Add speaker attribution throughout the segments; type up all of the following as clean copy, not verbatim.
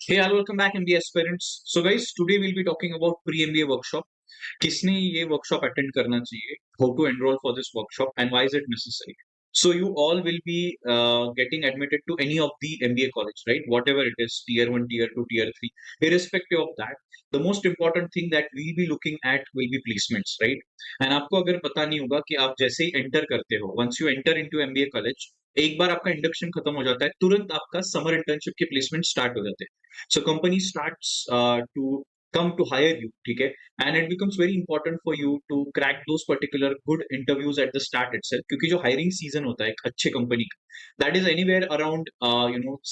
Speaker 1: Hey, all welcome back MBA aspirants. So guys, today we'll be talking about pre-MBA workshop. किसने ये workshop attend करना चाहिए? How to enroll for this workshop and why is it necessary? So you all will be getting admitted to any of the MBA college, right? Whatever it is, tier 1, tier 2, tier 3. Irrespective of that, the most important thing that we'll be looking at will be placements, right? And आपको अगर पता नहीं होगा कि आप जैसे ही enter करते हो, once you enter into MBA college, एक बार आपका इंडक्शन खत्म हो जाता है, तुरंत आपका समर इंटर्नशिप के प्लेसमेंट स्टार्ट हो जाते हैं. So company starts to come to hire you, ठीक है, and it becomes very important for you to crack those particular good interviews at the start itself, क्योंकि जो hiring season होता है एक अच्छे कंपनी का, that is anywhere around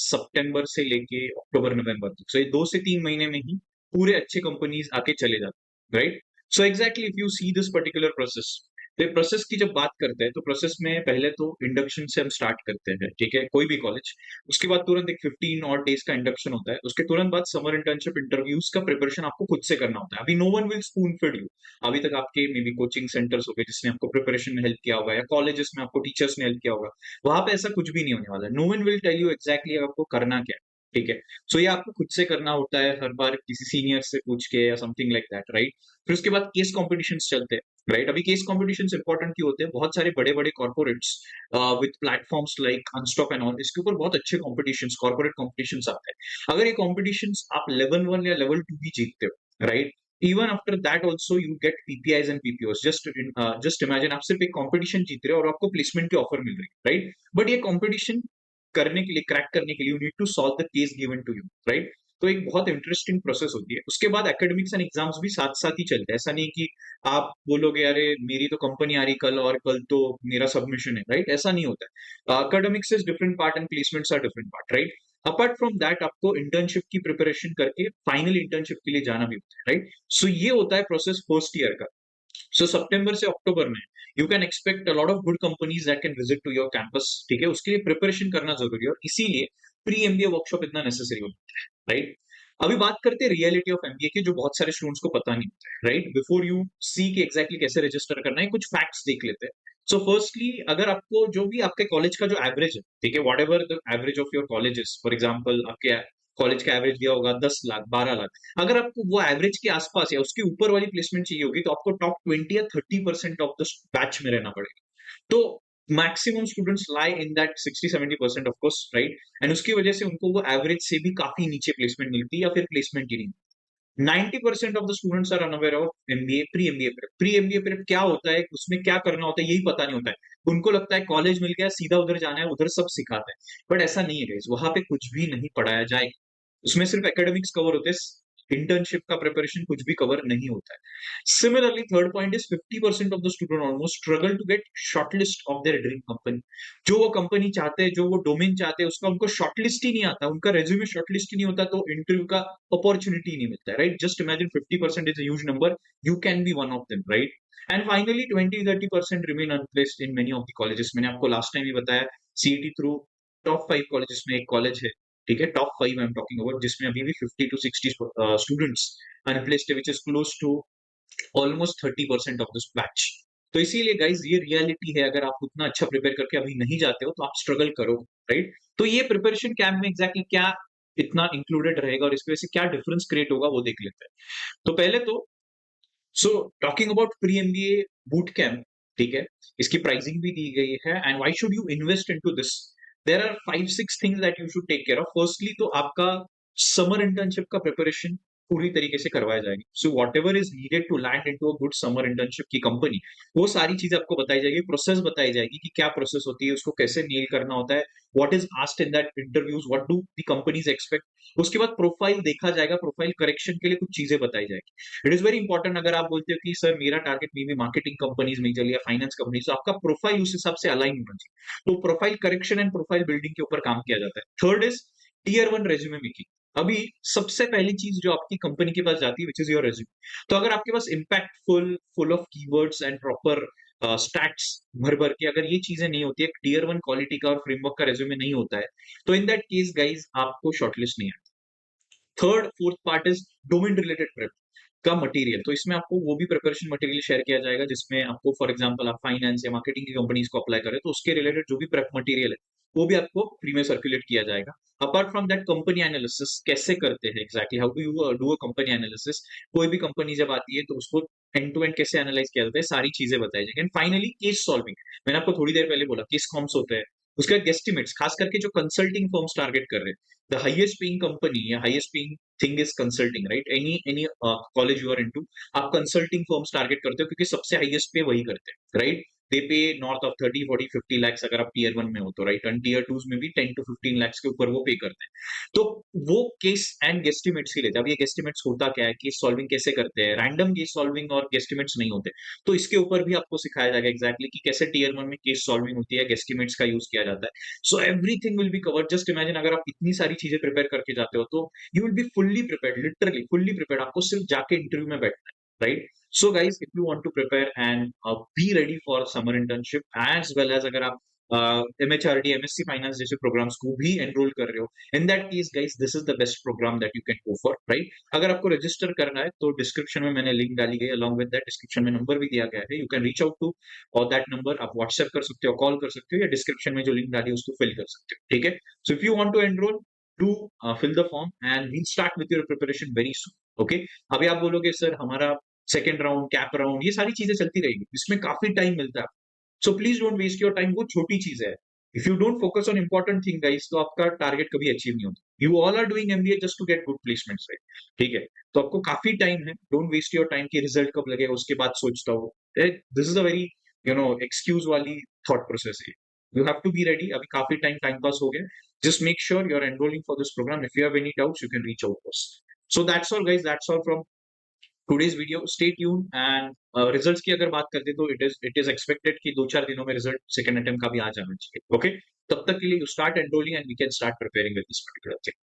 Speaker 1: सितंबर से लेके अक्टूबर नवंबर तक. So ये 2 से 3 महीने में ही पूरे अच्छे कंपनीज आके चले जाते हैं, right? So exactly if you see this particular process, तो प्रोसेस की जब बात करते हैं तो प्रोसेस में पहले तो इंडक्शन से हम स्टार्ट करते हैं, ठीक है, कोई भी कॉलेज. उसके बाद तुरंत एक 15 और डेज का इंडक्शन होता है. उसके तुरंत बाद समर इंटर्नशिप इंटरव्यूज का प्रिपरेशन आपको खुद से करना होता है. अभी no one will spoon feed you. अभी तक आपके मे बी कोचिंग सेंटर्स हो गए जिसने आपको प्रिपरेशन में हेल्प किया होगा, या कॉलेजेस में आपको टीचर्स ने हेल्प किया होगा. वहां पे ऐसा कुछ भी नहीं होने वाला है. No one will tell you exactly आपको करना क्या है, ठीक है. सो ये आपको खुद से करना होता है, हर बार किसी सीनियर से पूछ के या समथिंग लाइक दैट, राइट? फिर उसके बाद केस कॉम्पिटिशन्स चलते हैं, राइट? अभी केस कॉम्पिटिशन्स इंपॉर्टेंट क्यों होते हैं? बहुत सारे बड़े बड़े corporates with platforms like Unstop and all, इसके ऊपर बहुत अच्छे कॉम्पिटिशन्स, कॉर्पोरेट कॉम्पिटिशन्स आते हैं. अगर ये कॉम्पिटिशन्स आप लेवल 1 या लेवल 2 भी जीतते हो, right, even after that also you get PPIs and PPOs. Just imagine आप सिर्फ एक कॉम्पिटिशन जीत रहे हो और आपको प्लेसमेंट की ऑफर मिल रही है, राइट? बट ये कॉम्पिटिशन करने के लिए, क्रैक करने के लिए, you need to solve the case given to you, right? तो एक बहुत इंटरेस्टिंग प्रोसेस होती है. उसके बाद एकेडमिक्स एंड एग्जाम्स भी साथ साथ ही चलते हैं. ऐसा नहीं कि आप बोलोगे अरे मेरी तो कंपनी आ रही कल और कल तो मेरा सबमिशन है, राइट? ऐसा नहीं होता है. Academics is different part and placements are different part, right? Apart from that आपको इंटर्नशिप की प्रिपरेशन करके फाइनल इंटर्नशिप के लिए जाना भी होता है, राइट? सो ये होता है प्रोसेस फर्स्ट ईयर का. सो सितंबर से अक्टूबर में you can expect a lot of good companies that can visit to your campus, ठीक है. उसके लिए प्रिपरेशन करना जरूरी है और इसीलिए प्री एमबीए वर्कशॉप इतना नेसेसरी होता है, राइट? अभी बात करते हैं रियलिटी ऑफ एमबीए की, जो बहुत सारे स्टूडेंट्स को पता नहीं होता है, राइट? बिफोर यू सी कि एग्जैक्टली कैसे रजिस्टर करना है, कुछ फैक्ट्स देख लेते हैं. सो फर्स्टली, अगर आपको जो भी आपके कॉलेज का जो एवरेज है, ठीक है, what ever the average of your colleges, for example आपके कॉलेज का एवरेज दिया होगा 10 लाख, 12 लाख. अगर आपको वो एवरेज के आसपास या उसके ऊपर वाली प्लेसमेंट चाहिए होगी तो आपको टॉप 20 या 30% ऑफ द बैच में रहना पड़ेगा. तो maximum students lie in that 60-70% of course, right? And उसकी वजह से उनको वो एवरेज से भी काफी नीचे प्लेसमेंट मिलती है या फिर प्लेसमेंट ही नहीं. 90% of the students are unaware of MBA, pre MBA prep. Pre MBA prep क्या होता है, उसमें क्या करना होता है, यही पता नहीं होता है. उनको लगता है कॉलेज मिल गया, सीधा उधर जाना है, उधर सब सिखाते हैं. बट ऐसा नहीं है गाइस, वहां पे कुछ भी नहीं पढ़ाया जाएगा. उसमें सिर्फ एकेडमिक्स कवर होते हैं, इंटर्नशिप का प्रिपरेशन कुछ भी कवर नहीं होता है. Similarly third point is 50% of the student almost struggle to get shortlist of their dream company. जो वो कंपनी चाहते हैं, जो वो डोमेन चाहते हैं, उसका उनको शॉर्टलिस्ट ही नहीं आता, उनका रेज्यूमे शॉर्टलिस्ट ही नहीं होता, तो इंटरव्यू का अपॉर्चुनिटी नहीं मिलता है, right? Just imagine 50% is a huge number. You can be one of them, right? And finally 20-30% remain unplaced in many of the colleges. मैंने आपको लास्ट टाइम ही बताया, सीईटी थ्रू टॉप 5 कॉलेजेस में एक college है, ठीक है, top 5 I am talking about, जिसमें अभी भी 50 to 60 स्टूडेंट्स अनप्लेस्ड है, which is close to almost 30% of this batch. तो इसीलिए गाइज ये रियलिटी है, अगर आप उतना अच्छा प्रिपेयर करके अभी नहीं जाते हो तो आप स्ट्रगल करो, राइट? तो ये प्रिपरेशन कैंप में एग्जैक्टली क्या इतना इंक्लूडेड रहेगा और इसकी वजह से क्या डिफरेंस क्रिएट होगा वो देख लेते हैं. तो पहले तो, so talking about pre MBA boot camp, ठीक है, इसकी प्राइसिंग भी दी गई है. And why should you invest into this? There are 5-6 things that you should take care of. Firstly तो आपका समर इंटर्नशिप का प्रिपरेशन पूरी तरीके से करवाया जाएगी. So whatever is needed to land into a good summer internship की company, वो सारी चीजें आपको बताई जाएगी, प्रोसेस बताई जाएगी कि क्या प्रोसेस होती है, उसको कैसे नेल करना होता है, what is asked in that interviews, what do the companies expect. उसके बाद प्रोफाइल देखा जाएगा, प्रोफाइल करेक्शन के लिए कुछ चीजें बताई जाएगी. It is very important. अगर आप बोलते हो कि सर मेरा target may be marketing companies में चलिए या फाइनेंस कंपनी, तो आपका प्रोफाइल उस हिसाब से अलाइन होना चाहिए. तो profile correction and profile building के ऊपर काम किया जाता है. Third is tier 1 resume making. अभी सबसे पहली चीज जो आपकी कंपनी के पास जाती है, विच इज योर रेज्यूमे. तो अगर आपके पास impactful, full of keywords and proper stats भर भर के अगर ये चीजें नहीं होती है, टीयर 1 क्वालिटी का और फ्रेमवर्क का रेज्यूमे नहीं होता है, तो इन दैट केस गाइज आपको शॉर्टलिस्ट नहीं आता. Third fourth part is domain related prep का मटेरियल. तो इसमें आपको वो भी प्रिपरेशन मटेरियल शेयर किया जाएगा जिसमें आपको, फॉर एग्जांपल, आप फाइनेंस या मार्केटिंग की कंपनीज को अप्लाई करें तो उसके रिलेटेड जो भी प्रेप मटेरियल है वो भी आपको फ्री में सर्कुलेट किया जाएगा। Apart from that company analysis कैसे करते हैं exactly, how do you do a company analysis, कोई भी कंपनी जब आती है तो उसको एंड टू एंड कैसे एनालाइज किया जाता है, सारी चीजें बताई जाएगी। एंड फाइनली केस सॉल्विंग, मैंने आपको थोड़ी देर पहले बोला केस कॉम्स होते हैं, उसके बाद गेस्टिमेट्स, खास करके जो कंसल्टिंग फर्म्स टारगेट कर रहे हैं, द हाईएस्ट पेइंग कंपनी या highest paying thing is consulting, right? Any college you are into, आप कंसल्टिंग फर्म्स टारगेट करते हो क्योंकि सबसे हाईएस्ट पे वही करते हैं, राइट? दे पे नॉर्थ ऑफ 30 40 50 lakhs अगर आप टीयर 1 में हो तो, राइट? एंड टीयर 2 में भी 10 to 15 lakhs के ऊपर वो पे करते हैं। तो वो केस एंड गेस्टिमेट्स के लिए, जब ये गेस्टिमेट्स होता क्या है, केस सॉल्विंग कैसे करते हैं, रैंडम केस सॉल्विंग और गेस्टिमेट्स नहीं होते, तो इसके ऊपर भी आपको सिखाया जाएगा एग्जैक्टली कि कैसे टीयर 1 में केस सॉल्विंग होती है, गेस्टिमेट्स का यूज किया जाता है। So everything will be covered. Just imagine अगर आप इतनी सारी चीजें प्रिपेयर करके जाते हो तो you will be fully prepared, literally fully prepared. आपको सिर्फ जाके इंटरव्यू में बैठना है, right? So guys, if you want to prepare and be ready for summer internship as well as अगर आप MHRD, MSc Finance जैसे programs को भी enroll कर रहे हो, in that case guys, this is the best program that you can go for, right? अगर आपको register करना है तो description में मैंने link डाली गई है, along with that description में number भी दिया गया है, you can reach out to और that number आप WhatsApp कर सकते हो, call कर सकते हो, या description में जो link डाली है उसको fill कर सकते हो, ठीक है? So if you want to enroll, do fill the form and we'll start with your preparation very soon, okay? अभी आप बोलोगे सर हमारा सेकंड राउंड, कैप राउंड, ये सारी चीजें चलती रहेगी, इसमें काफी टाइम मिलता है। So please don't waste your time, वो छोटी चीज है। If you don't focus on important thing guys, तो आपका टारगेट कभी अचीव नहीं होता। You all are doing MBA just to get good placements, right? ठीक है, तो आपको काफी टाइम है, डोंट वेस्ट योर टाइम कि रिजल्ट कब लगेगा उसके बाद सोचता हो। This is a very excuse वाली थॉट प्रोसेस है। You have to be ready, अभी काफी टाइम पास हो गया। Just make sure you are enrolling for this program. If you have any doubts you can reach out to us. So that's all guys, that's all from today's video. Stay tune and results की अगर बात करते तो it is expected कि 2-4 दिनों में result second attempt का भी आ जाना चाहिए, ओके? तब तक के लिए you start enrolling and we can start preparing with this particular thing.